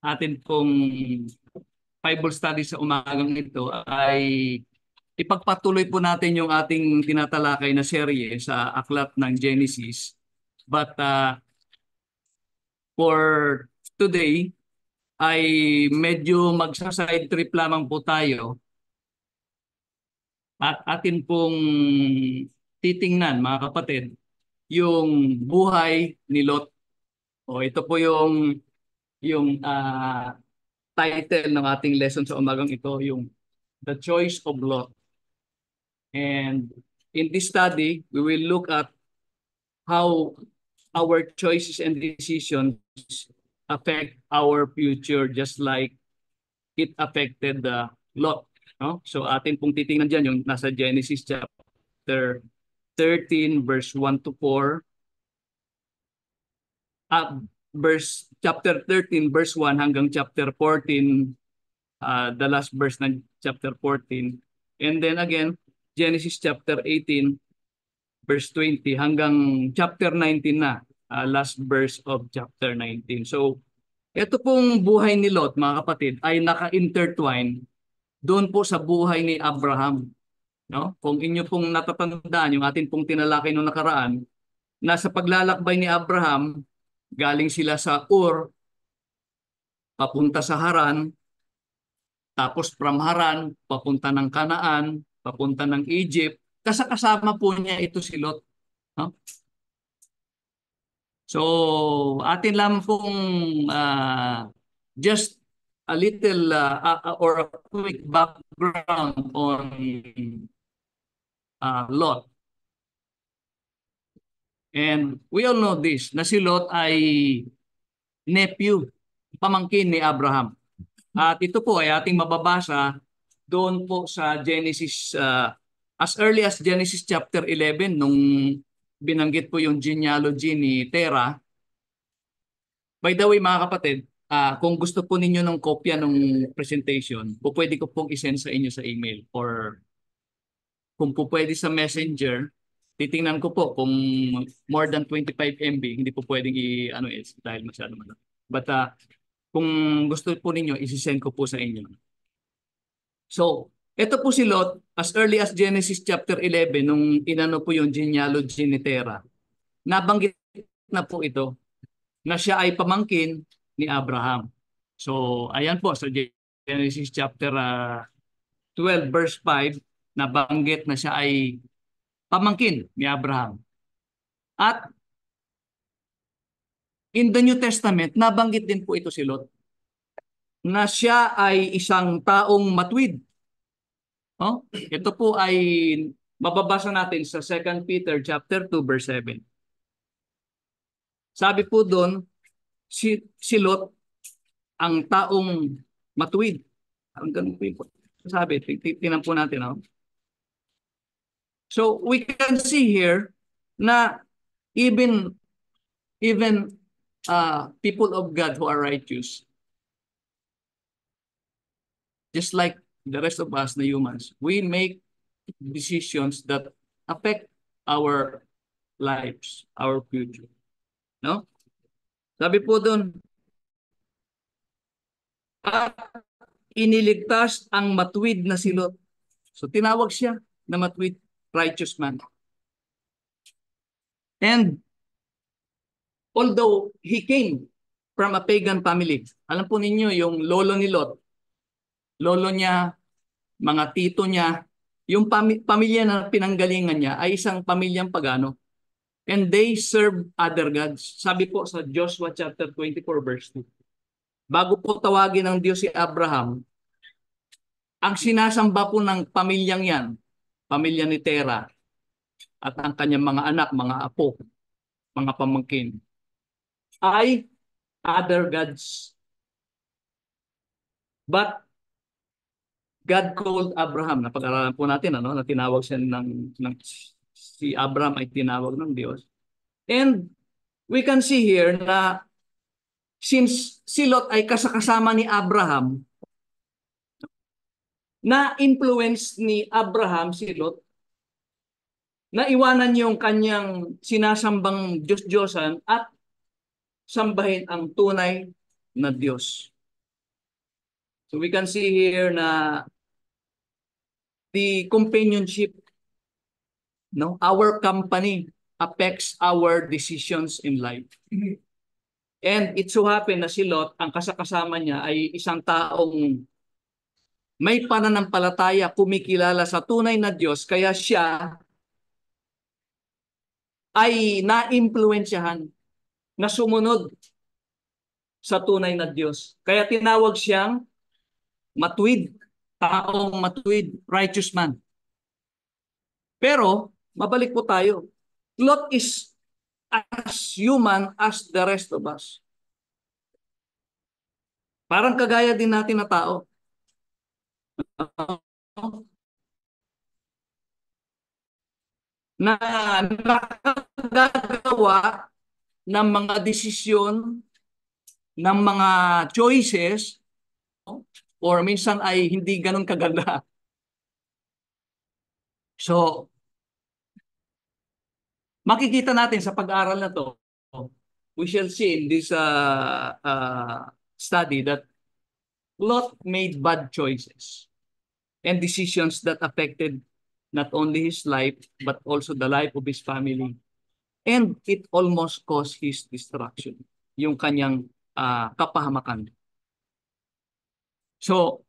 atin pong Bible study sa umagang ito ay ipagpatuloy po natin yung ating tinatalakay na serye sa aklat ng Genesis. But for today ay medyo magsa-side trip lamang po tayo at atin pong titingnan mga kapatid yung buhay ni Lot. O ito po yung title ng ating lesson sa umagang ito, yung The Choice of Lot. And in this study, we will look at how our choices and decisions affect our future just like it affected the Lot. No? So atin pong titingnan dyan yung nasa Genesis chapter 13 verse 1 to 4. Chapter 13 verse 1 hanggang chapter 14, the last verse ng chapter 14. And then again, Genesis chapter 18 verse 20 hanggang chapter 19 na, last verse of chapter 19. So, ito pong buhay ni Lot, mga kapatid, ay naka-intertwine doon po sa buhay ni Abraham. No? Kung inyo pong natatandaan, yung atin pong tinalakay noong nakaraan, nasa paglalakbay ni Abraham, galing sila sa Ur, papunta sa Haran, tapos from Haran, papunta ng Kanaan, papunta ng Egypt, kasama po niya ito si Lot. No? So, atin lang pong just a little or a quick background on Lot. And we all know this, na si Lot ay nephew, pamangkin ni Abraham. At ito po ay ating mababasa doon po sa Genesis, as early as Genesis chapter 11, nung binanggit po yung genealogy ni Terah. By the way, mga kapatid, kung gusto po ninyo ng kopya ng presentation, po pwede ko pong isend sa inyo sa email or kung po pwede sa messenger, titingnan ko po kung more than 25 MB, hindi po pwedeng i-ano dahil masyado malaki. But kung gusto po ninyo, isi-send ko po sa inyo. So, ito po si Lot, as early as Genesis chapter 11, nung inano po yung genealogy ni Terah, nabanggit na po ito na siya ay pamangkin ni Abraham. So, ayan po sa Genesis chapter 12 verse 5, nabanggit na siya ay pamangkin ni Abraham. At in the New Testament, nabanggit din po ito si Lot na siya ay isang taong matuwid. Oh, ito po ay mababasa natin sa 2 Peter chapter 2 verse 7. Sabi po doon, si Lot ang taong matuwid. Ang ganun po sabi, tingnan po natin. Oh. So we can see here na even people of God who are righteous, just like the rest of us, the humans, we make decisions that affect our lives, our future. No? Sabi po doon, at iniligtas ang matuwid na si Lot. So tinawag siya na matuwid, righteous man. And although he came from a pagan family, alam po ninyo yung lolo ni Lot, lolo niya, mga tito niya, yung pamilya na pinanggalingan niya ay isang pamilyang pagano. And they serve other gods. Sabi po sa Joshua chapter 24 verse 2. Bago po tawagin ng Diyos si Abraham, ang sinasamba po ng pamilyang yan, pamilya ni Terah, at ang kanyang mga anak, mga apo, mga pamangkin, ay other gods. But God called Abraham. Napag-aralan po natin na tinawag siya si Abraham ay tinawag ng Diyos. And we can see here na since si Lot ay kasama ni Abraham, na-influence ni Abraham si Lot, na iwanan yung kanyang sinasambang Diyos-Diyosan at sambahin ang tunay na Diyos. So we can see here na the companionship, no, our company affects our decisions in life. And it so happen na si Lot, ang kasakasama niya ay isang taong may pananampalataya, kumikilala sa tunay na Diyos, kaya siya ay na-impluensyahan na sumunod sa tunay na Diyos. Kaya tinawag siyang matuwid, taong matuwid, righteous man. Pero, mabalik po tayo. Lot is as human as the rest of us. Parang kagaya din natin na tao. Na nakagagawa ng mga desisyon, ng mga choices, or minsan ay hindi ganun kaganda. So, makikita natin sa pag-aaral na to, we shall see in this study that Lot made bad choices and decisions that affected not only his life, but also the life of his family. And it almost caused his destruction, yung kanyang kapahamakan. So,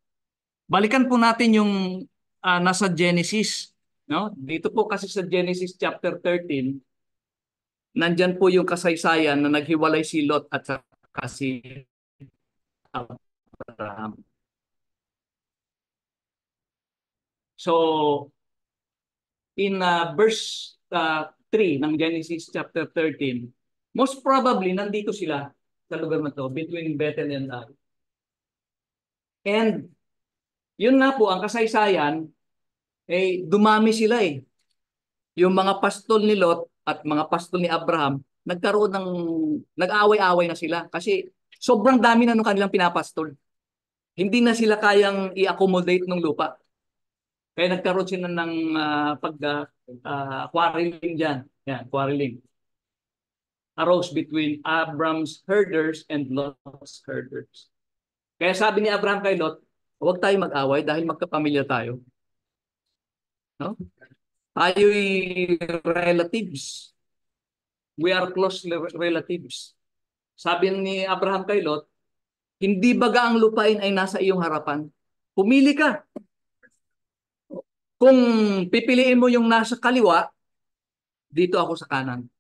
balikan po natin yung nasa Genesis. No? Dito po kasi sa Genesis chapter 13, nandyan po yung kasaysayan na naghiwalay si Lot at saka si Abraham. So, in verse 3 ng Genesis chapter 13, most probably nandito sila sa lugar na to, between Bethel and Ai. And yun na po, ang kasaysayan, dumami sila eh. Yung mga pastol ni Lot at mga pastol ni Abraham, nag-away-away na sila kasi sobrang dami na nung kanilang pinapastol. Hindi na sila kayang i-accommodate ng lupa. Kaya nagkaroon sila ng quarreling dyan. Yan, quarreling. Arose between Abram's herders and Lot's herders. Kaya sabi ni Abraham kay Lot, huwag tayo mag-away dahil magkapamilya tayo. No? Tayo'y relatives. We are close relatives. Sabi ni Abraham kay Lot, hindi baga ang lupain ay nasa iyong harapan? Pumili ka. Kung pipiliin mo yung nasa kaliwa, dito ako sa kanan.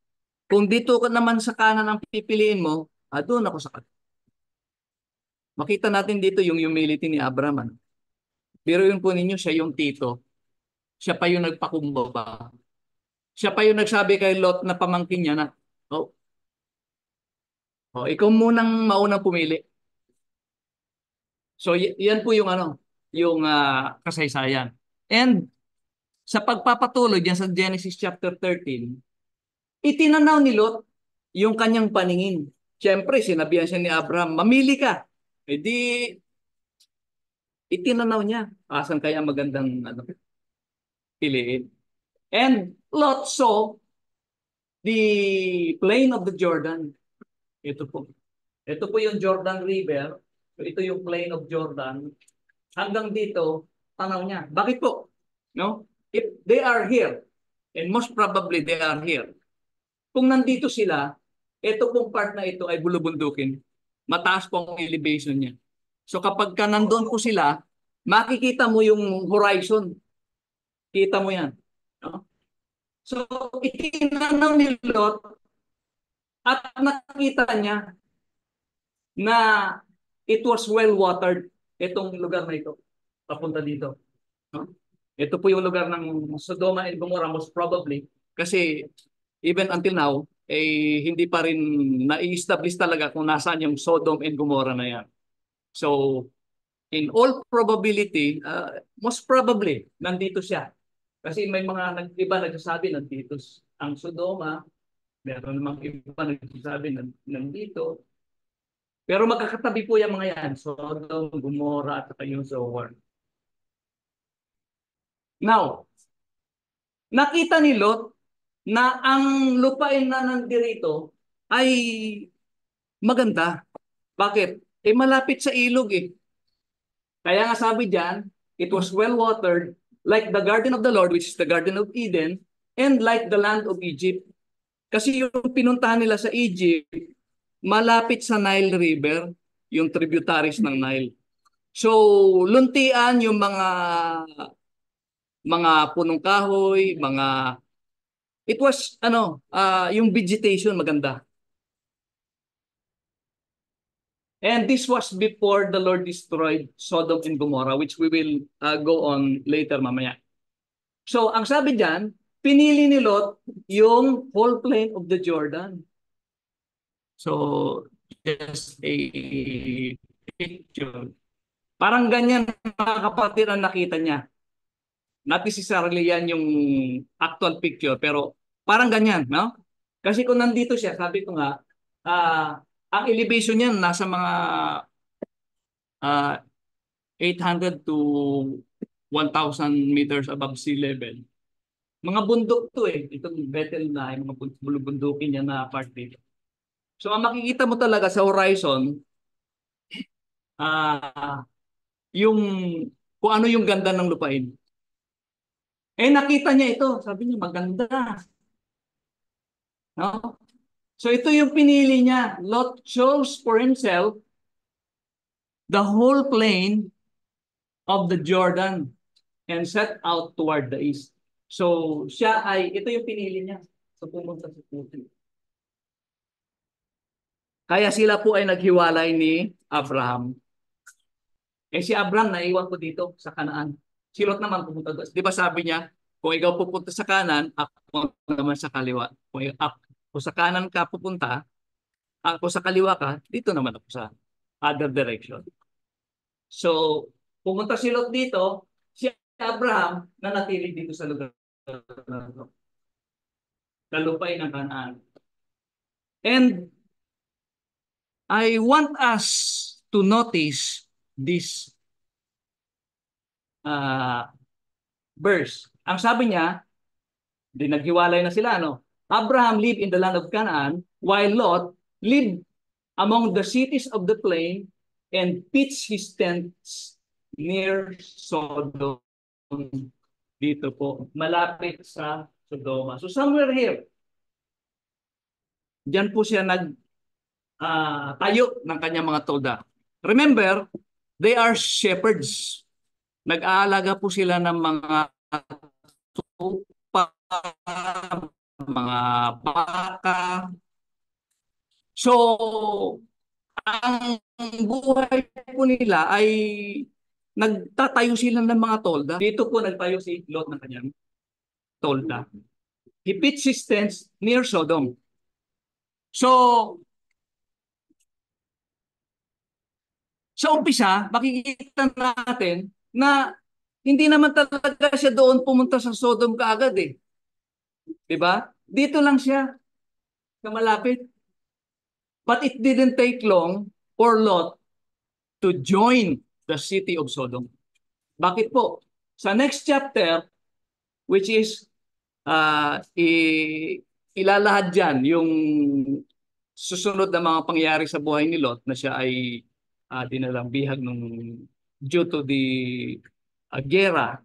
Kung dito ka naman sa kanan ang pipiliin mo, doon ako sa kanan. Makita natin dito yung humility ni Abraham. Pero yun po ninyo, siya yung tito. Siya pa yung nagpakumbaba. Siya pa yung nagsabi kay Lot na pamangkin niya na, ikaw munang maunang pumili. So yan po yung yung kasaysayan. And sa pagpapatuloy diyan sa Genesis chapter 13, itinanaw ni Lot yung kanyang paningin. Siyempre, sinabihan siya ni Abraham, mamili ka. E di, itinanaw niya, asan kaya magandang piliin. And Lot saw the plain of the Jordan. Ito po. Ito po yung Jordan River. So ito yung plain of Jordan. Hanggang dito, tanaw niya. Bakit po? No? If they are here, and most probably they are here, kung nandito sila, ito pong part na ito ay bulubundukin. Mataas po ang elevation niya. So kapag ka nandun po sila, makikita mo yung horizon. Kita mo yan. No? So itinanaw ni Lot at nakita niya na it was well-watered itong lugar na ito. Papunta dito. No? Ito po yung lugar ng Sodoma and Gomorrah most probably kasi even until now, hindi pa rin na-establish talaga kung nasaan yung Sodom and Gomorrah na yan. So, in all probability, most probably, nandito siya. Kasi may mga iba nagsasabi nandito ang Sodoma, meron namang iba nagsasabi nandito. Pero magkakatabi po yung mga yan, Sodom, Gomorrah, at yung Zoar. Now, nakita ni Lot na ang lupain na nandito ay maganda. Bakit? Eh malapit sa ilog eh. Kaya nga sabi diyan, it was well watered, like the garden of the Lord, which is the garden of Eden, and like the land of Egypt. Kasi yung pinuntahan nila sa Egypt, malapit sa Nile River, yung tributaries ng Nile. So, luntian yung mga punong kahoy, it was yung vegetation maganda. And this was before the Lord destroyed Sodom and Gomorrah, which we will go on later mamaya. So, ang sabi diyan, pinili ni Lot yung whole plain of the Jordan. So, just a picture. Parang ganyan mga kapatid ang nakita niya. Not necessarily yan yung actual picture, pero parang ganyan, no? Kasi kung nandito siya, sabi ko nga, ang elevation niya nasa mga 800 to 1,000 meters above sea level. Mga bundok to eh. Itong Bethel na, yung mga bundukin niya na part dito. So ang makikita mo talaga sa horizon, ah yung kung ano yung ganda ng lupain. Eh nakita niya ito, sabi niya maganda. No? So ito yung pinili niya. Lot chose for himself the whole plain of the Jordan and set out toward the east. So ito yung pinili niya. So pumunta sa puti. Kaya sila po ay naghiwalay ni Abraham. Eh si Abraham naiwan ko dito sa Kanaan. Si Lot naman pupunta doon. Di ba sabi niya, kung ikaw pupunta sa kanan, ako naman sa kaliwa. Kung sa kanan ka pupunta, ako sa kaliwa ka, dito naman ako sa other direction. So, pumunta si Lot dito, si Abraham nanatili dito sa lugar na ito. Kalupay ng Kanaan. And I want us to notice this verse. Ang sabi niya, di naghiwalay na sila, no? Abraham lived in the land of Canaan, while Lot lived among the cities of the plain and pitched his tents near Sodom. Dito po, malapit sa Sodoma. So somewhere here, diyan po siya tayo ng kanyang mga tolda. Remember, they are shepherds. Nag-aalaga po sila ng mga tupa, mga baka. So, ang buhay po nila ay nagtatayo sila ng mga tolda. Dito po nagtayo si Lot ng kanyang tolda. He pitched his tents near Sodom. So, sa umpisa, makikita natin na hindi naman talaga siya doon pumunta sa Sodom kaagad eh. 'Di ba? Dito lang siya sa malapit. But it didn't take long for Lot to join the city of Sodom. Bakit po? Sa next chapter, which is ilalahad dyan yung susunod na mga pangyayari sa buhay ni Lot na siya ay dinalang bihag nung due to the gera.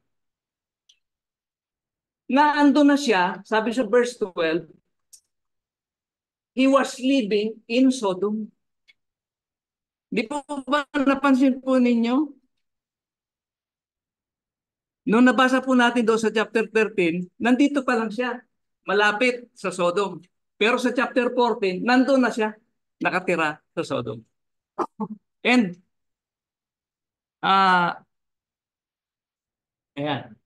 Na ando na siya, sabi sa verse 12, he was living in Sodom. Di po ba napansin po ninyo? Noong nabasa po natin doon sa chapter 13, nandito pa lang siya, malapit sa Sodom. Pero sa chapter 14, nandun na siya, nakatira sa Sodom. And, ayan,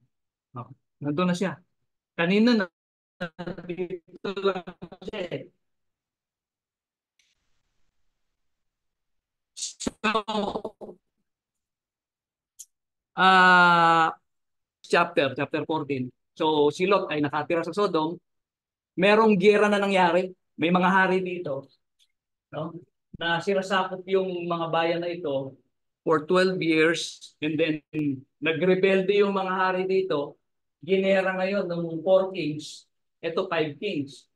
nandun na siya. Kanina na dito lang siya eh. So, chapter 14. So, si Lot ay nakatira sa Sodom. Merong giyera na nangyari. May mga hari dito, no? Na sinasakop yung mga bayan na ito for 12 years and then nagrebelde yung mga hari dito. Ginera ngayon ng 4 kings. Ito 5 kings.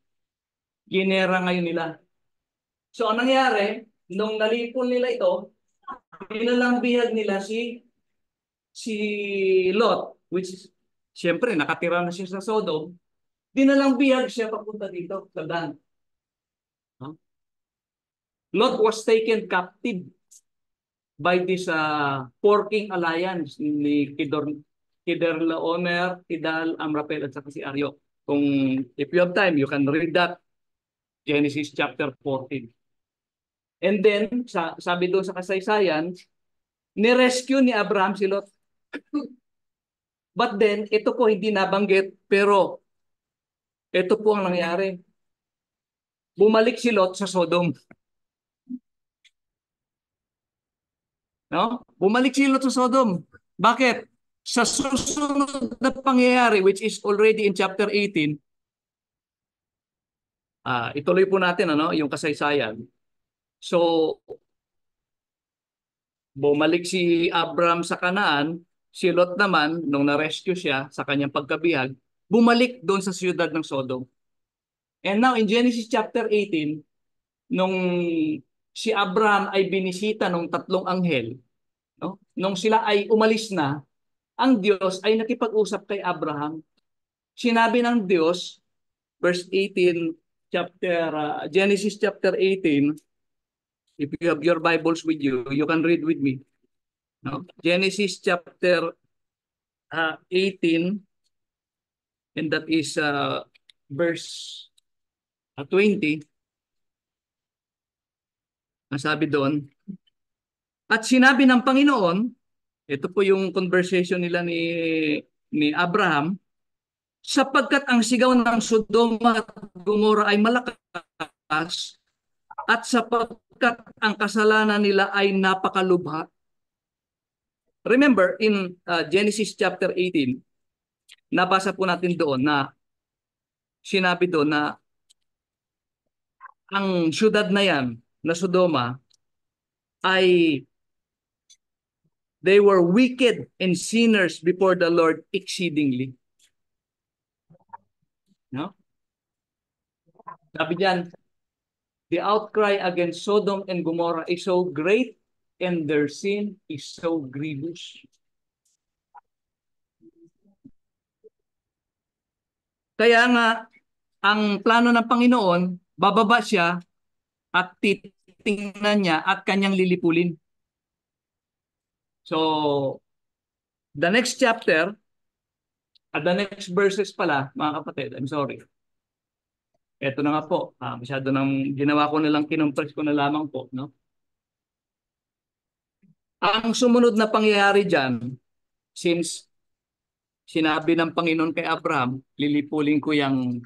Ginera ngayon nila. So, anong nangyari? Nung nalipol nila ito, Dinalang bihag nila si Lot, which is, siyempre, nakatira na siya sa Sodom. Dinalang bihag siya papunta dito, sa Dan. No? Lot was taken captive by this porking alliance ni Kedorlaomer, Tidal, Amraphel, at saka si Aryo. Kung if you have time, you can read that, Genesis chapter 14. And then, sabi doon sa kasaysayan, ni-rescue ni Abraham si Lot. But then, ito po hindi nabanggit, pero ito po ang nangyari. Bumalik si Lot sa Sodom. No? Bumalik si Lot sa Sodom. Bakit? Sa susunod na pangyayari, which is already in chapter 18, ituloy po natin yung kasaysayan. So, bumalik si Abraham sa Canaan, si Lot naman, nung na-rescue siya sa kanyang pagkabihag, bumalik doon sa siyudad ng Sodom. And now, in Genesis chapter 18, nung si Abraham ay binisita ng tatlong anghel, no? Nung sila ay umalis na, ang Diyos ay nakipag-usap kay Abraham. Sinabi ng Diyos, verse 18, Genesis chapter 18, if you have your Bibles with you, you can read with me. No? Genesis chapter 18, and that is verse 20. Ang sabi doon, at sinabi ng Panginoon, ito po yung conversation nila ni Abraham, sapagkat ang sigaw ng Sodoma at Gomora ay malakas, at sapagkat ang kasalanan nila ay napakalubha. Remember, in Genesis chapter 18, nabasa po natin doon na sinabi doon na ang syudad na yan, na Sodoma, ay they were wicked and sinners before the Lord exceedingly. No? Sabi diyan, the outcry against Sodom and Gomorrah is so great and their sin is so grievous. Kaya nga, ang plano ng Panginoon, bababa siya at titingnan niya at kanyang lilipulin. So, the next chapter, at the next verses pala, mga kapatid, I'm sorry. Ito na nga po, masyado nang ginawa ko nilang kinumpres ko na lamang po. No? Ang sumunod na pangyayari dyan, since sinabi ng Panginoon kay Abraham, lilipulin ko yung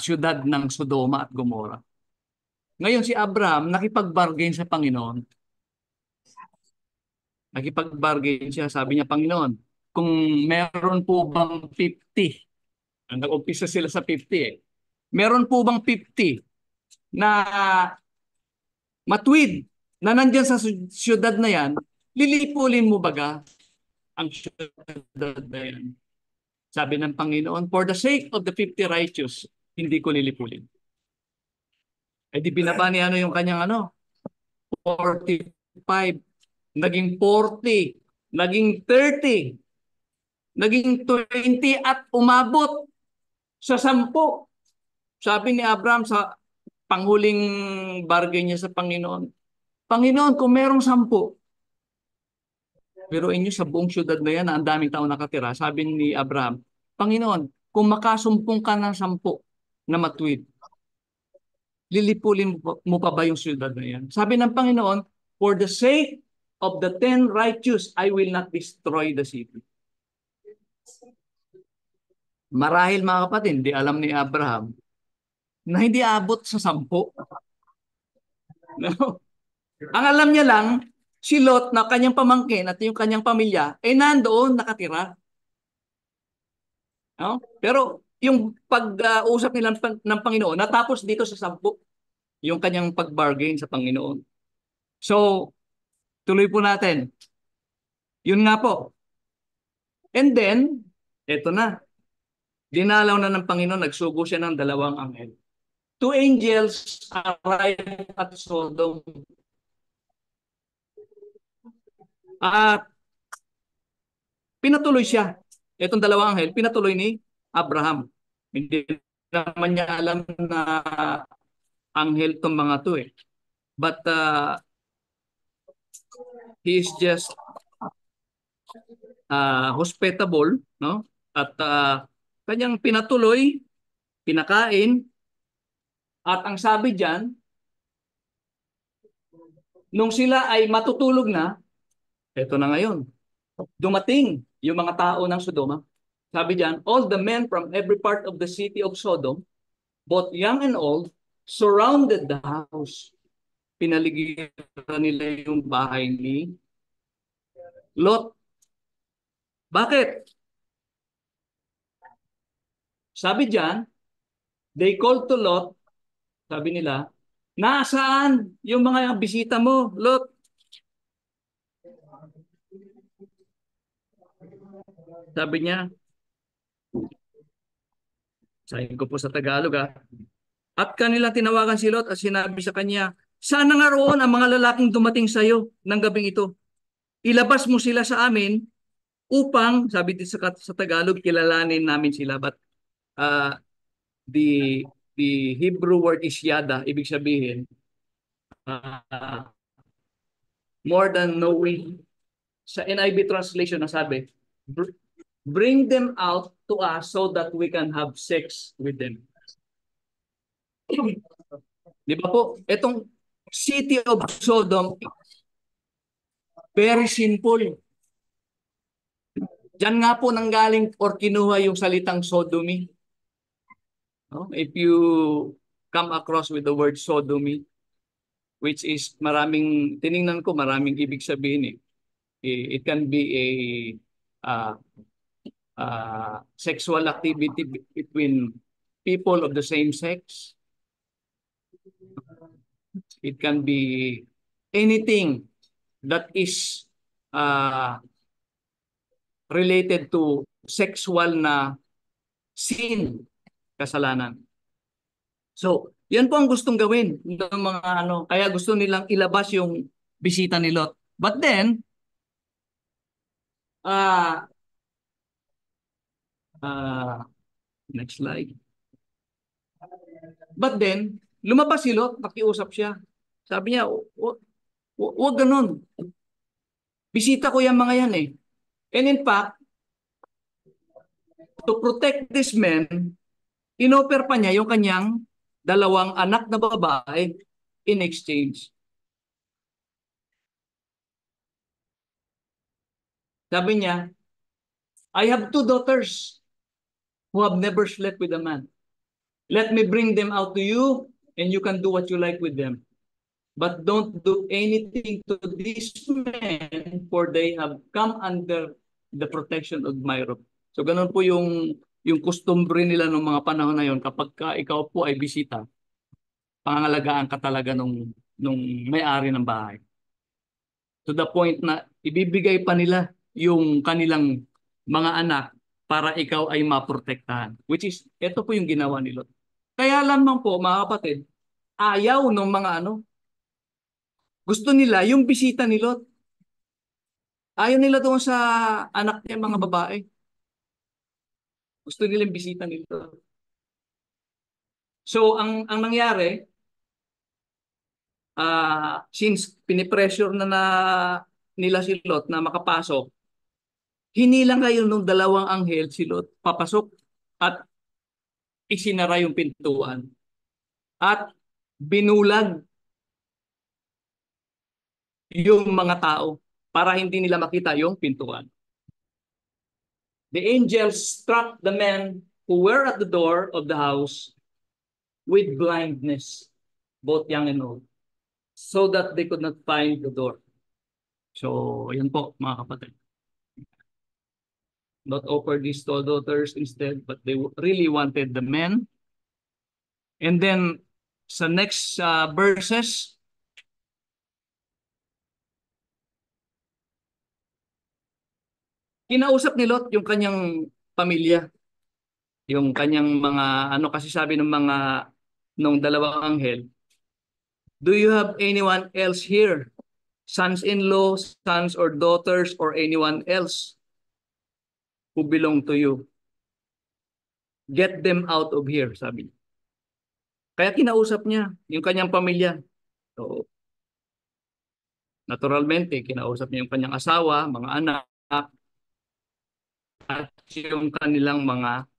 syudad ng Sodoma at Gomora. Ngayon si Abraham nakipag-bargain sa Panginoon. Nakipag-bargain siya, sabi niya, Panginoon, kung meron po bang 50, nag-umpisa sila sa 50 meron po bang 50 na matuwid na nandyan sa syudad na yan, lilipulin mo baga ang syudad na yan? Sabi ng Panginoon, for the sake of the 50 righteous, hindi ko lilipulin. Eh di binaba niya yung kanyang 45, naging 40, naging 30, naging 20 at umabot sa 10. Sabi ni Abraham sa panghuling bargain niya sa Panginoon, Panginoon, kung merong 10, pero inyo sa buong syudad na yan na ang daming tao nakatira, sabi ni Abraham, Panginoon, kung makasumpong ka ng 10 na matuwid, lilipulin mo pa ba yung syudad na yan? Sabi ng Panginoon, for the sake of the 10 righteous, I will not destroy the city. Marahil mga kapatid, hindi alam ni Abraham na hindi abot sa 10. No? Ang alam niya lang, si Lot na kanyang pamangkin at yung kanyang pamilya ay nandoon nakatira. No? Pero yung pag-usap nila ng Panginoon, natapos dito sa 10, yung kanyang pag-bargain sa Panginoon. So, tuloy po natin. Yun nga po. And then, eto na. Dinalaw na ng Panginoon, nagsugo siya ng 2 anghel. 2 angels arrived at Sodom. At pinatuloy siya. Itong dalawang anghel, pinatuloy ni Abraham. Hindi naman niya alam na anghel tong mga to eh. But he is just hospitable, no? At kanyang pinatuloy, pinakain, at ang sabi diyan, nung sila ay matutulog na, eto na ngayon, dumating yung mga tao ng Sodoma. Sabi diyan, all the men from every part of the city of Sodom, both young and old, surrounded the house. Pinaligiran nila yung bahay ni Lot. Bakit? Sabi diyan, they called to Lot, sabi nila, nasaan yung mga bisita mo, Lot? Sabi niya, sabi ko po sa Tagalog at kanilang tinawagan si Lot at sinabi sa kanya, sana nga roon ang mga lalaking dumating sa iyo ng gabing ito. Ilabas mo sila sa amin upang, sabi dito sa Tagalog, kilalanin namin sila. But uh, the the Hebrew word is yada, ibig sabihin, uh, more than knowing. Sa NIV translation na sabi, bring them out to us so that we can have sex with them. Di ba po? Itong city of Sodom, very simple. Diyan nga po nanggaling or kinuha yung salitang sodomy. No? If you come across with the word sodomy, which is maraming, tiningnan ko maraming ibig sabihin eh. It can be a uh, sexual activity between people of the same sex. It can be anything that is related to sexual na sin, kasalanan. So, yan po ang gustong gawin ng mga ano, kaya gusto nilang ilabas yung bisita ni Lot. But then, uh, uh, next slide. But then, lumabas si Lot, nakiusap siya. Sabi niya, huwag ganun. Bisita ko yung mga yan eh. And in fact, to protect this man, inoffer pa niya yung kanyang dalawang anak na babae in exchange. Sabi niya, I have two daughters who have never slept with a man. Let me bring them out to you and you can do what you like with them. But don't do anything to these men for they have come under the protection of my roof. So ganun po yung customary nila ng mga panahon na yon kapag ikaw po ay bisita, pangangalagaan ka talaga nung may-ari ng bahay. To the point na ibibigay pa nila yung kanilang mga anak para ikaw ay maprotektahan. Which is, ito po yung ginawa ni Lot. Kaya lamang po, mga kapatid, ayaw ng mga gusto nila yung bisita ni Lot. Ayaw nila doon sa anak niya mga babae. Gusto nila yung bisita ni Lot. So, ang nangyari, since pinipressure na nila si Lot na makapasok, hinilang ngayon ng dalawang anghel si Lot papasok at isinara yung pintuan at binulag yung mga tao para hindi nila makita yung pintuan. The angels struck the men who were at the door of the house with blindness, both young and old, so that they could not find the door. So, yun po mga kapatid. Not offer these two daughters instead, but they really wanted the men. And then, sa next verses, kinausap ni Lot yung kanyang pamilya. Yung kanyang mga, kasi sabi ng mga, nung dalawang anghel, do you have anyone else here? sons-in-law, sons or daughters, or anyone else who belong to you. Get them out of here, sabi niya. Kaya kinausap niya yung kanyang pamilya. So, naturalmente, kinausap niya yung kanyang asawa, mga anak, at yung kanilang mga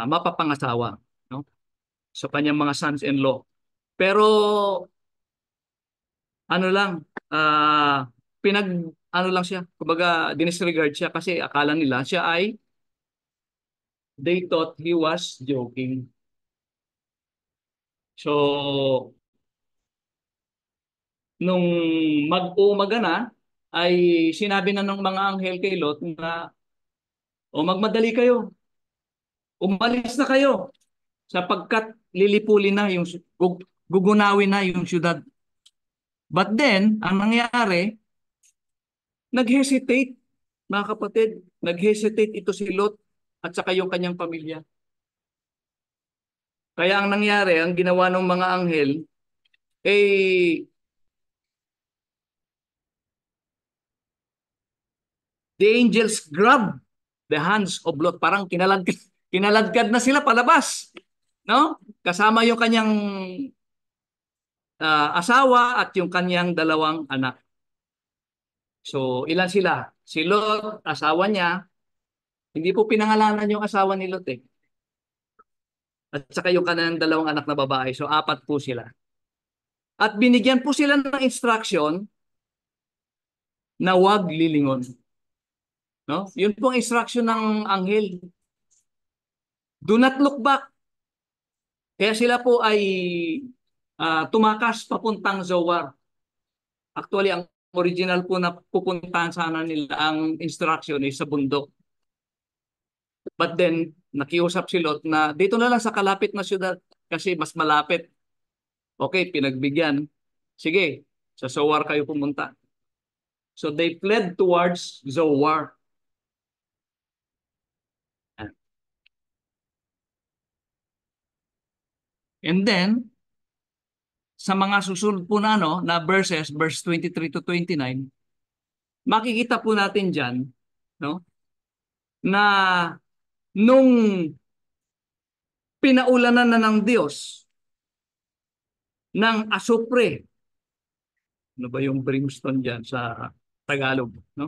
mapapangasawa, no? So, kanyang mga sons-in-law. Pero, ano lang, pinag, ano lang siya, kumbaga, dinisregard siya kasi akala nila siya ay, they thought he was joking. So, nung mag-umaga na, ay sinabi na ng mga anghel kay Lot na, o magmadali kayo, umalis na kayo, sapagkat lilipulin na yung, gugunawin na yung syudad. But then, ang nangyari, nag-hesitate, mga kapatid, nag-hesitate ito si Lot at saka yung kanyang pamilya. Kaya ang nangyari, ang ginawa ng mga anghel, eh, the angels grab the hands of Lot. Parang kinaladkad na sila palabas. No? Kasama yung kanyang asawa at yung kanyang dalawang anak. So, ilan sila? Si Lot, asawa niya, hindi po pinangalanan yung asawa ni Lot eh. At saka yung kanyang dalawang anak na babae. So, apat po sila. At binigyan po sila ng instruction na huwag lilingon. No? Yun po ang instruction ng anghel. Do not look back. Kaya sila po ay tumakas papuntang Zoar. Actually, ang original po na pupuntahan sana nila, ang instruction is sa bundok. But then, nakiusap si Lot na dito na lang sa kalapit na syudad kasi mas malapit. Okay, pinagbigyan. Sige, sa Zoar kayo pumunta. So they fled towards Zoar. And then, sa mga susunod po na, no, na verses, verse 23 to 29, makikita po natin dyan, no, na nung pinaulanan na ng Diyos ng asupre, ano ba yung brimstone dyan sa Tagalog, no?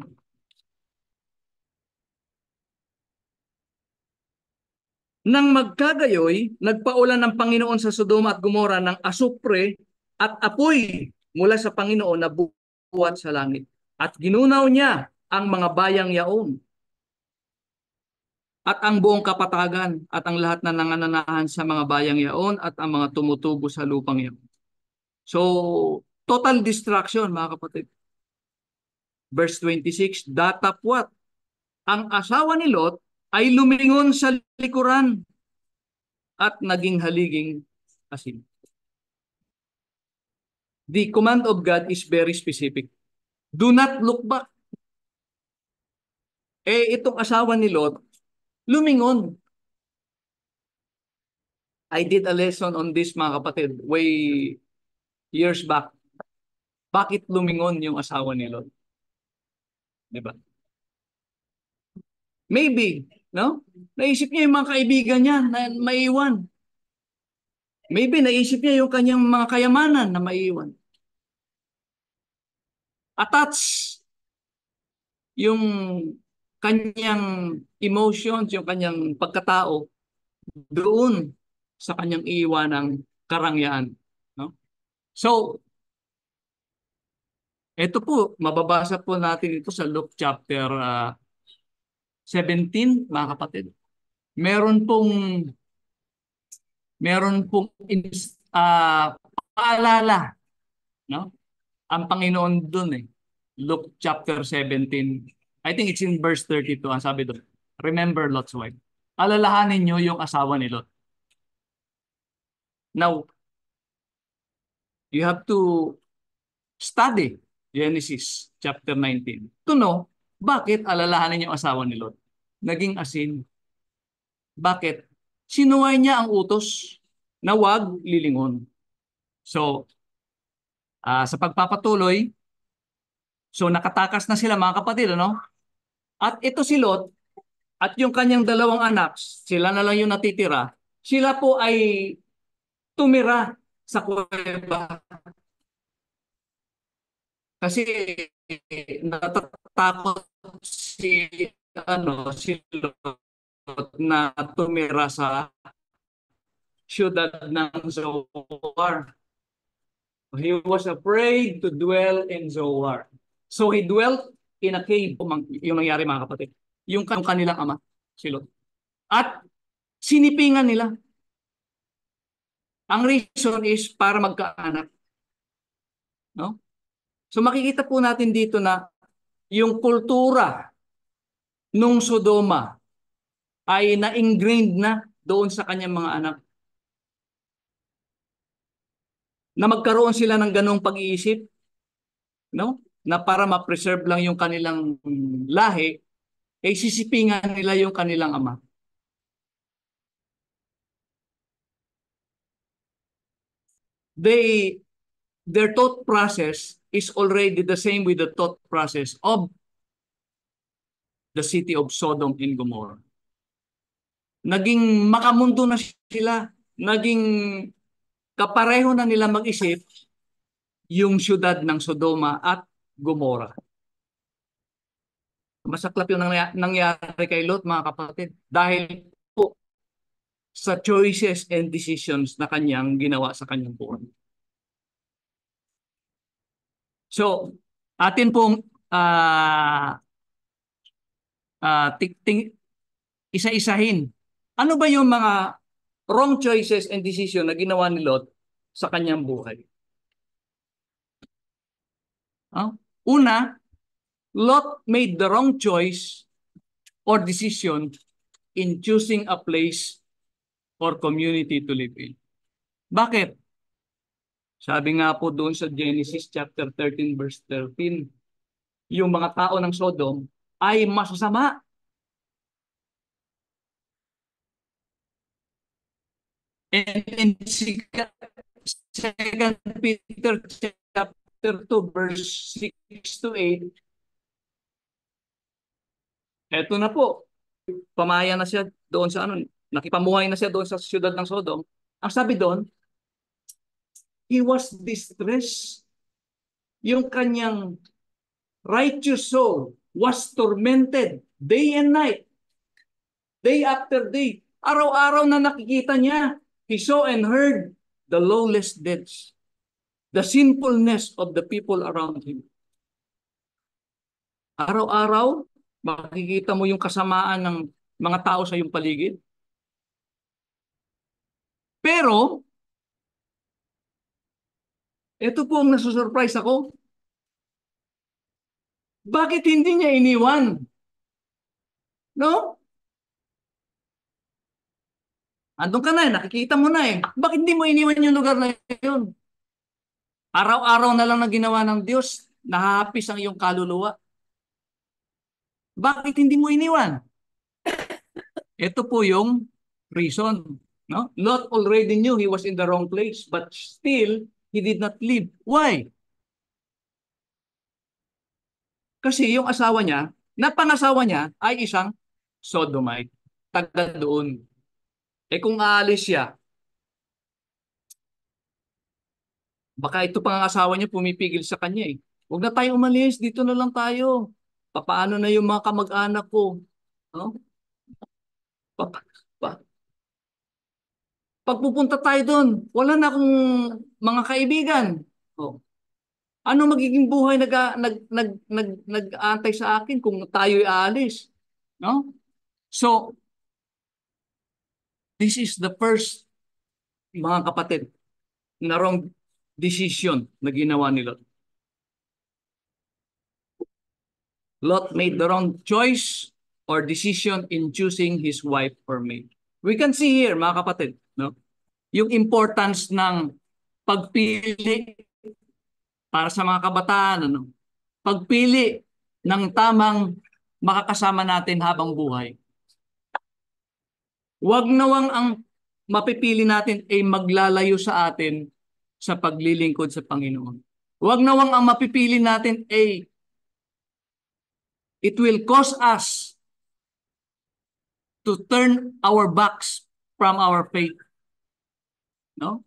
Nang magkagayoy, nagpaulan ng Panginoon sa Sodoma at Gomora ng asupre at apoy mula sa Panginoon na buwat sa langit. At ginunaw niya ang mga bayang yaon at ang buong kapatagan at ang lahat na nangananahan sa mga bayang yaon at ang mga tumutubo sa lupang yaon. So, total destruction, mga kapatid. Verse 26, datapwat, ang asawa ni Lot ay lumingon sa likuran at naging haliging asin. The command of God is very specific. Do not look back. Itong asawa ni Lot, lumingon. I did a lesson on this, mga kapatid, way years back. Bakit lumingon yung asawa ni Lot? Diba? Maybe, no? Naisip niya yung mga kaibigan niya na maiwan. Maybe naisip niya yung kanyang mga kayamanan na maiwan. Attach yung kanyang emotions, yung kanyang pagkatao doon sa kanyang iiwanang karangyaan. No? So, ito po, mababasa po natin ito sa Luke chapter 17, mga kapatid. Meron pong paalala, no? Ang Panginoon doon eh. Luke chapter 17. I think it's in verse 32. Ang sabi doon, remember Lot's wife. Alalahanin niyo yung asawa ni Lot. Now, you have to study Genesis chapter 19 to know bakit alalahanin yung asawa ni Lot. Naging asin. Bakit? Sinuway niya ang utos na wag lilingon. So, sa pagpapatuloy, So nakatakas na sila mga kapatid, ano? At ito si Lot at yung kanyang dalawang anak, sila na lang yung natitira. Sila po ay tumira sa kuweba kasi natatakot si Lot na tumira sa siyudad ng Zoar. He was afraid to dwell in Zoar. So he dwelt in a cave, yung nangyari mga kapatid. Yung kanilang ama, si Lot. At sinipingan nila. Ang reason is para magkaanak. No? So makikita po natin dito na yung kultura nung Sodoma ay na-ingrained na doon sa kanyang mga anak. Na magkaroon sila ng ganong pag-iisip, no? Na para ma-preserve lang yung kanilang lahi, ay sisipingan nila yung kanilang ama. Their thought process is already the same with the thought process of the city of Sodom and Gomorrah. Naging makamundo na sila, naging kapareho na nila mag-isip yung siyudad ng Sodoma at Gomorrah. Masaklap yung nangyari kay Lot, mga kapatid, dahil po sa choices and decisions na kanyang ginawa sa kanyang buhay. So, atin pong isa-isahin. Ano ba yung mga wrong choices and decision na ginawa ni Lot sa kanyang buhay? Una, Lot made the wrong choice or decision in choosing a place or community to live in. Bakit? Sabi nga po doon sa Genesis chapter 13 verse 13, yung mga tao ng Sodom ay masasama. And in 2 Peter chapter 2 verse 6 to 8, eto na po, pamaya na siya doon sa nakipamuhay na siya doon sa siyudad ng Sodom. Ang sabi doon, he was distressed. Yung kanyang righteous soul was tormented day and night, day after day. Araw-araw na nakikita niya, he saw and heard the lawless deeds, the sinfulness of the people around him. Araw-araw, makikita mo yung kasamaan ng mga tao sa iyong paligid. Pero, ito po ang nasusurprise ako. Bakit hindi niya iniwan? No? Andun ka na nakikita mo na Bakit hindi mo iniwan yung lugar na yun? Araw-araw na lang na ginawa ng Diyos, nahahapis ang iyong kaluluwa. Bakit hindi mo iniwan? Ito po yung reason. No? Lot already knew he was in the wrong place, but still, he did not leave. Why? Kasi yung asawa niya, pangasawa niya ay isang sodomite. Taga doon. Kung aalis siya, baka ito pang asawa niya pumipigil sa kanya Huwag na tayo umalis, dito na lang tayo. Paano na yung mga kamag-anak ko? No? Pa, pa, Pagpupunta tayo doon, wala na akong mga kaibigan. Ano magiging buhay nag-aantay sa akin kung tayo'y aalis? No? So, this is the first, mga kapatid, na wrong decision na ginawa ni Lot. Lot made the wrong choice or decision in choosing his wife or mate. We can see here, mga kapatid, no? Yung importance ng pagpili para sa mga kabataan, pagpili ng tamang makakasama natin habang buhay. Huwag nawang ang mapipili natin ay maglalayo sa atin sa paglilingkod sa Panginoon. Huwag nawang ang mapipili natin ay it will cause us to turn our backs from our faith. No?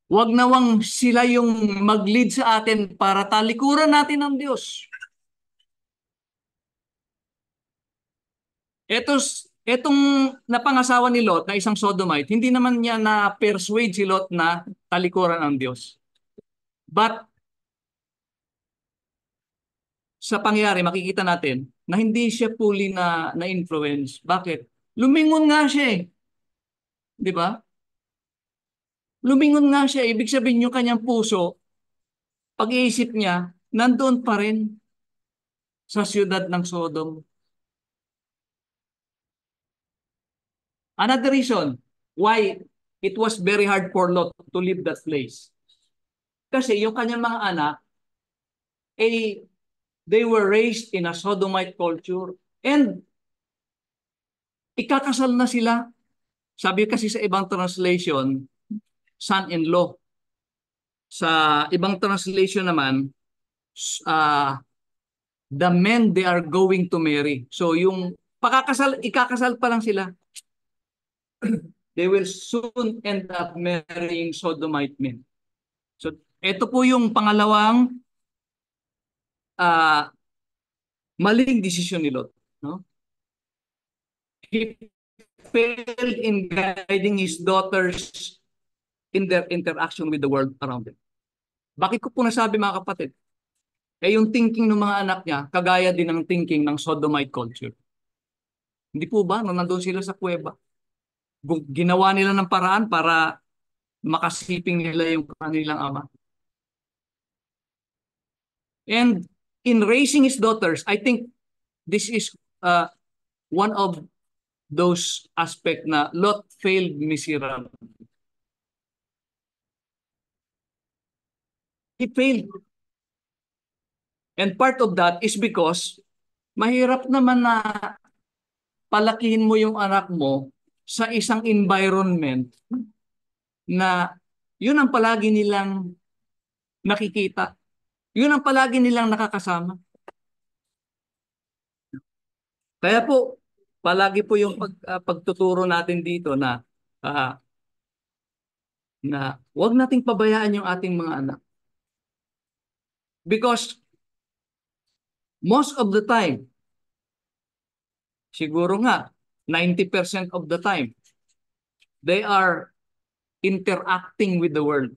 Wag nawang sila yung mag-lead sa atin para talikuran natin ang Diyos. Etong napangasawa ni Lot na isang sodomite, hindi naman niya na-persuade si Lot na talikuran ang Diyos. But sa pangyayari, makikita natin na hindi siya fully na-influence. Bakit? Lumingon nga siya eh. Di ba? Lumingon nga siya. Ibig sabihin yung kanyang puso, pag-iisip niya, nandoon pa rin sa siyudad ng Sodom. Another reason why it was very hard for Lot to leave that place. Kasi yung kanyang mga anak, they were raised in a sodomite culture and ikakasal na sila. Sabi kasi sa ibang translation, son-in-law. Sa ibang translation naman, the men they are going to marry. So yung ikakasal pa lang sila. They will soon end up marrying sodomite men. So ito po yung pangalawang maling desisyon ni Lot. No? He failed in guiding his daughters in their interaction with the world around them. Bakit ko po nasabi mga kapatid? Yung thinking ng mga anak niya, kagaya din ng thinking ng sodomite culture. Hindi po ba, nung nandun sila sa kuweba, ginawa nila ng paraan para makasiping nila yung kanilang ama. And in raising his daughters, I think this is one of those aspects na Lot failed miserably. He failed. And part of that is because mahirap naman na palakihin mo yung anak mo sa isang environment na yun ang palagi nilang nakikita. Yun ang palagi nilang nakakasama. Kaya po, palagi po yung pagtuturo natin dito na huwag nating pabayaan yung ating mga anak. Because most of the time, siguro nga, 90% of the time, they are interacting with the world.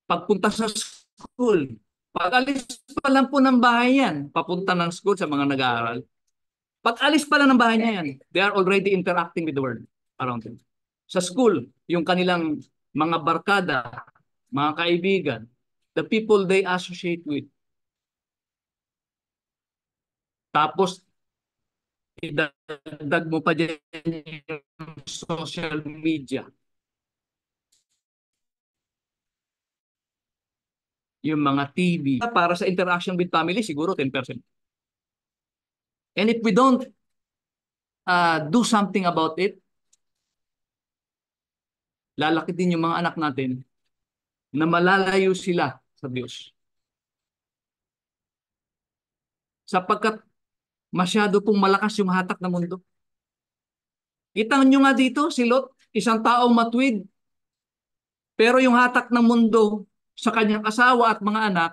Pagpunta sa school, pag-alis pa lang po ng bahay yan, papunta ng school sa mga nag-aaral. Pag-alis pa lang ng bahay niya yan, they are already interacting with the world around them. Sa school, yung kanilang mga barkada, mga kaibigan, the people they associate with. Tapos, idagdag mo pa dyan yung social media. Yung mga TV. Para sa interaction with family, siguro 10%. And if we don't do something about it, lalaki din yung mga anak natin na malalayo sila sa Diyos. Sapagkat masyado pong malakas yung hatak ng mundo. Kita nyo nga dito, si Lot, isang taong matuwid. Pero yung hatak ng mundo sa kanyang asawa at mga anak,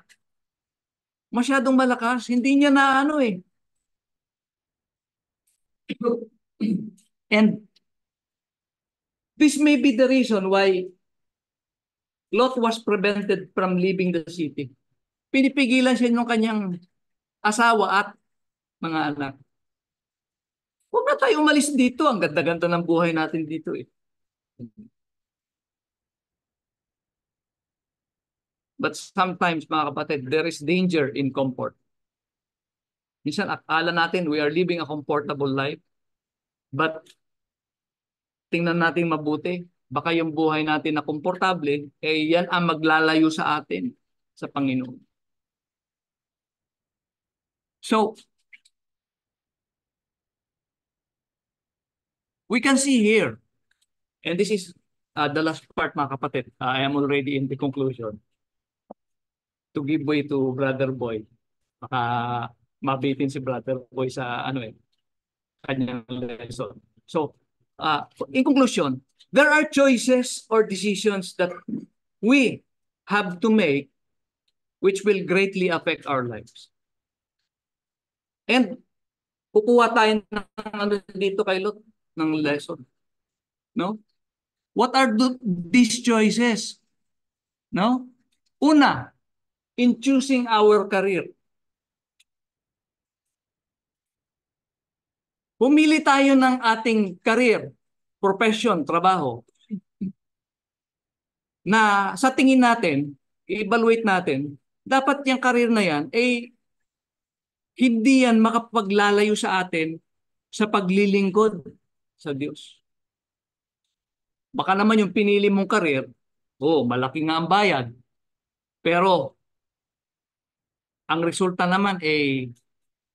masyadong malakas. Hindi niya na ano eh. And this may be the reason why Lot was prevented from leaving the city. Pinipigilan siya ng kanyang asawa at mga anak. Huwag na tayo umalis dito. Ang ganda-ganda ng buhay natin dito eh. But sometimes, mga kapatid, there is danger in comfort. Minsan, akala natin we are living a comfortable life. But tingnan natin mabuti. Baka yung buhay natin na komportable, yan ang maglalayo sa atin sa Panginoon. So, we can see here, and this is the last part mga kapatid. I am already in the conclusion. To give way to Brother Boy. Baka mabitin si Brother Boy sa ano kanyang lesson. So, in conclusion, there are choices or decisions that we have to make which will greatly affect our lives. And kukuha tayo ng ano dito kay Lot ng lesson, no? What are these choices? No? Una, in choosing our career. Pumili tayo ng ating career, profession, trabaho na sa tingin natin, i-evaluate natin, dapat yung career na yan, hindi yan makapaglalayo sa atin sa paglilingkod sa Diyos. Baka naman yung pinili mong career, malaki nga ang bayad, pero ang resulta naman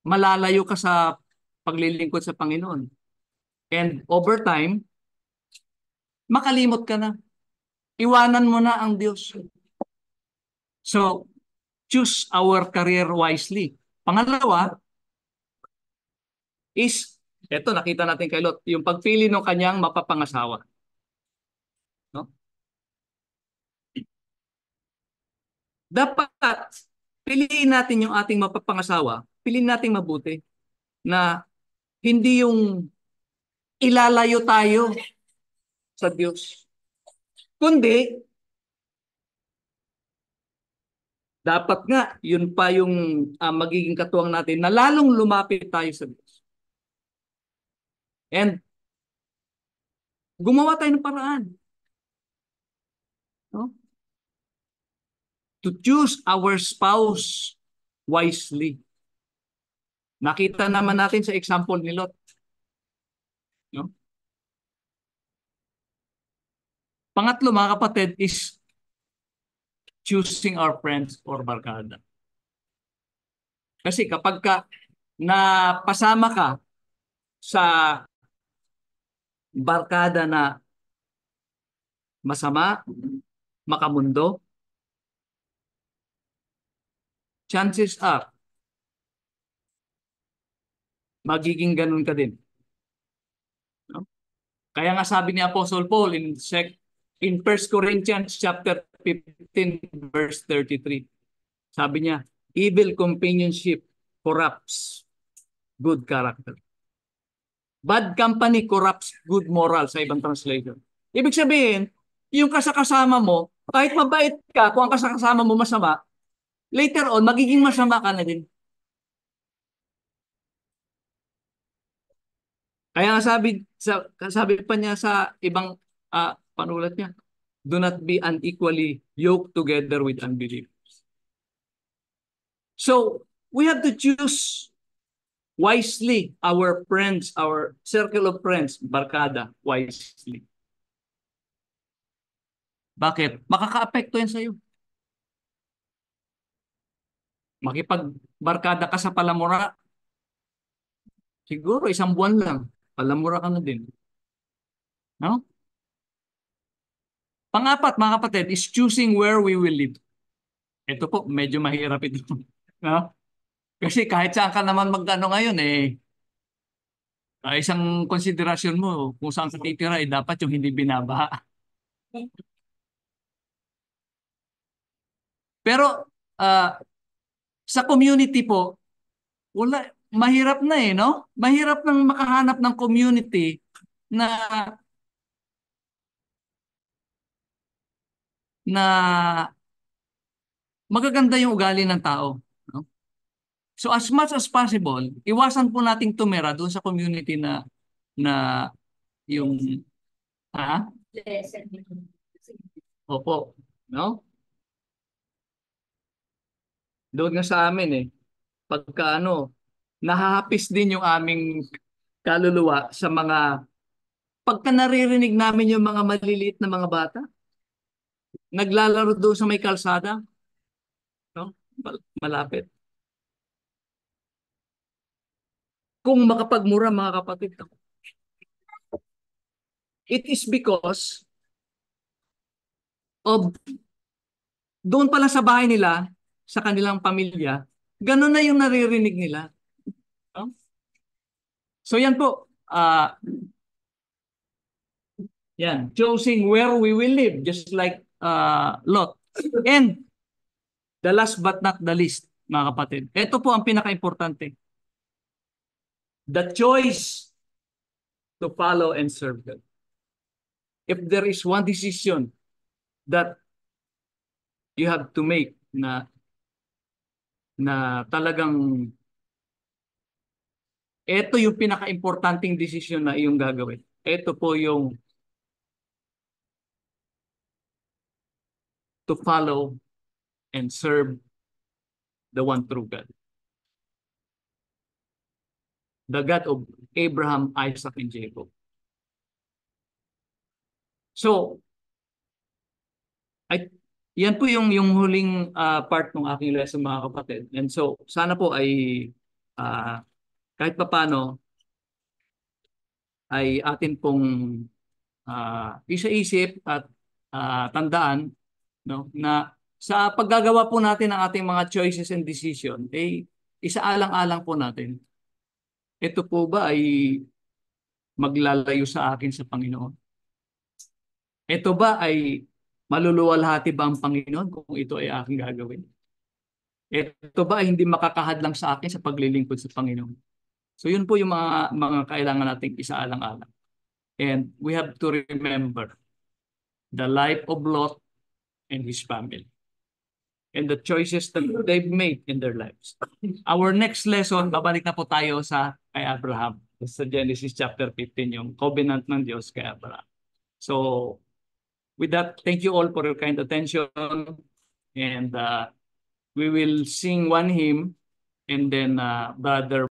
malalayo ka sa paglilingkod sa Panginoon. And over time, makalimot ka na. Iwanan mo na ang Diyos. So, choose our career wisely. Pangalawa is, eto nakita natin kay Lot, yung pagpili ng kanyang mapapangasawa. No? Dapat, piliin natin yung ating mapapangasawa, piliin natin mabuti na hindi yung ilalayo tayo sa Diyos. Kundi, dapat nga, yun pa yung magiging katuwang natin na lalong lumapit tayo sa Diyos. And gumawa tayo ng paraan. No? To choose our spouse wisely. Nakita naman natin sa example ni Lot. No? Pangatlo, mga kapatid, is choosing our friends or barkada. Kasi kapag napasama ka sa barkada na masama, makamundo, chances are, magiging ganun ka din. No? Kaya nga sabi ni Apostle Paul in 1 Corinthians chapter 15 verse 33. Sabi niya, evil companionship corrupts good character. Bad company corrupts good moral sa ibang translation. Ibig sabihin, yung kasakasama mo, kahit mabait ka, kung ang kasakasama mo masama, later on, magiging masama ka na din. Kaya nga sabi pa niya sa ibang panulat niya, do not be unequally yoked together with unbelievers. So, we have to choose wisely our friends, our circle of friends, barkada, wisely. Bakit? Makaka-apekto yan sa'yo. Makipagbarkada ka sa palamura, siguro isang buwan lang, palamura ka na din. No? Pang-apat, mga kapatid, is choosing where we will live. Ito po, medyo mahirap ito. No? Kasi kahit saan ka naman magkano ngayon, isang konsiderasyon mo, kung saan ka titira, dapat yung hindi binabaha. Pero sa community po, mahirap na no? Mahirap nang makahanap ng community na magaganda yung ugali ng tao. No? So as much as possible, iwasan po nating tumira doon sa community na yung Opo, no? Doon nga sa amin pagka nahahapis din yung aming kaluluwa sa pagka naririnig namin yung mga maliliit na mga bata, naglalaro doon sa may kalsada, no? Malapit. Kung makapagmura, mga kapatid, it is because of doon pala sa bahay nila, sa kanilang pamilya, Ganun na yung naririnig nila. No? So yan po. Yan. Choosing where we will live, just like Lot. And the last but not the least, mga kapatid. Ito po ang pinaka-importante. The choice to follow and serve God. If there is one decision that you have to make na talagang ito yung pinaka-importanting decision na iyong gagawin. Ito po yung to follow and serve the one true God. The God of Abraham, Isaac, and Jacob. So, yan po yung huling part ng aking lesson, mga kapatid. And so, sana po ay kahit papano ay atin pong isa-isip at tandaan, no, na sa paggagawa po natin ng ating mga choices and decision, isaalang-alang po natin. Ito po ba ay maglalayo sa akin sa Panginoon? Ito ba ay maluluwalhati ba ang Panginoon kung ito ay aking gagawin? Ito ba ay hindi makakahadlang sa akin sa paglilingkod sa Panginoon? So yun po yung mga kailangan nating isaalang-alang. And we have to remember the life of Lot and his family and the choices that they've made in their lives. Our next lesson, babalik na po tayo sa kay Abraham. Sa Genesis chapter 15, yung covenant ng Diyos kay Abraham. So, with that, thank you all for your kind attention. And we will sing one hymn and then Brother